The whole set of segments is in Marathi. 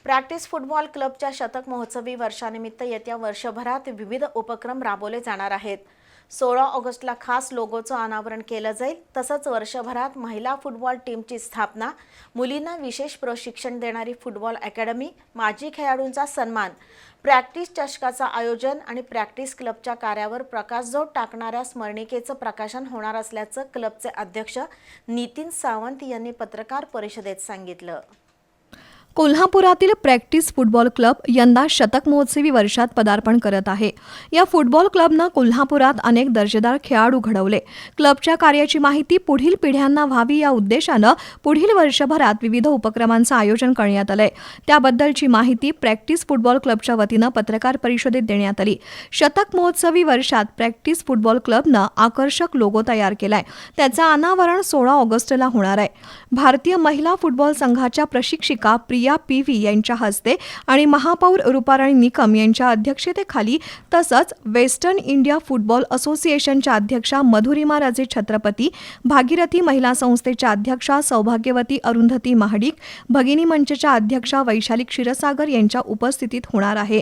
प्रॅक्टिस फुटबॉल क्लबच्या शतक महोत्सवी वर्षानिमित्त येत्या वर्षभरात विविध उपक्रम राबवले जाणार आहेत। 16 ऑगस्टला खास लोगोचं अनावरण केलं जाईल। तसंच वर्षभरात महिला फुटबॉल टीमची स्थापना, मुलींना विशेष प्रशिक्षण देणारी फुटबॉल अकॅडमी, माजी खेळाडूंचा सन्मान, प्रॅक्टिस चषकाचं आयोजन आणि प्रॅक्टिस क्लबच्या कार्यावर प्रकाशझोत टाकणाऱ्या स्मरणिकेचं प्रकाशन होणार असल्याचं क्लबचे अध्यक्ष नितीन सावंत यांनी पत्रकार परिषदेत सांगितलं। कोल्हापुरातील प्रॅक्टिस फुटबॉल क्लब यंदा शतक महोत्सवी वर्षात पदार्पण करत आहे। या फुटबॉल क्लबनं कोल्हापुरात अनेक दर्जेदार खेळाडू घडवले। क्लबच्या कार्याची माहिती पुढील पिढ्यांना व्हावी या उद्देशानं पुढील वर्षभरात विविध उपक्रमांचं आयोजन करण्यात आलंय। त्याबद्दलची माहिती प्रॅक्टिस फुटबॉल क्लबच्या वतीनं पत्रकार परिषदेत देण्यात आली। शतक महोत्सवी वर्षात प्रॅक्टिस फुटबॉल क्लबनं आकर्षक लोगो तयार केलाय। त्याचं अनावरण 16 ऑगस्टला होणार आहे। भारतीय महिला फुटबॉल संघाच्या प्रशिक्षिका प्रिया पीव्ही यांच्या हस्ते आणि महापौर रूपाराणी निकम यांच्या अध्यक्षतेखाली तसंच वेस्टर्न इंडिया फुटबॉल असोसिएशनच्या अध्यक्षा मधुरिमा राजे छत्रपती, भागीरथी महिला संस्थेच्या अध्यक्षा सौभाग्यवती अरुंधती महाडिक, भगिनी मंचच्या अध्यक्षा वैशाली क्षीरसागर यांच्या उपस्थितीत होणार आहे।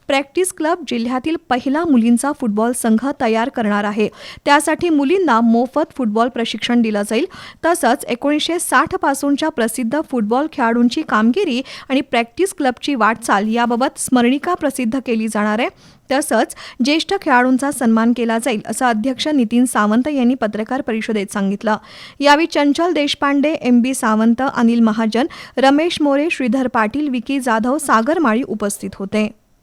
प्रॅक्टिस क्लब जिल्ह्यातील पहिला मुलींचा फुटबॉल संघ तयार करणार आहे। त्यासाठी मुलींना मोफत फुटबॉल प्रशिक्षण दिलं जाईल। तसंच 1960 पासूनच्या प्रसिद्ध फुटबॉल खेळाडूंची कामगिरी आणि प्रॅक्टिस क्लबची वाटचाल याबाबत स्मरणिका प्रसिद्ध केली जाणार आहे। तसंच ज्येष्ठ खेळाडूंचा सन्मान केला जाईल असं अध्यक्ष नितीन सावंत यांनी पत्रकार परिषदेत सांगितलं। यावेळी चंचल देशपांडे, MB सावंत, अनिल महाजन, रमेश मोरे, श्रीधर पाटील, विकी जाधव, सागर माळी उपस्थित होते।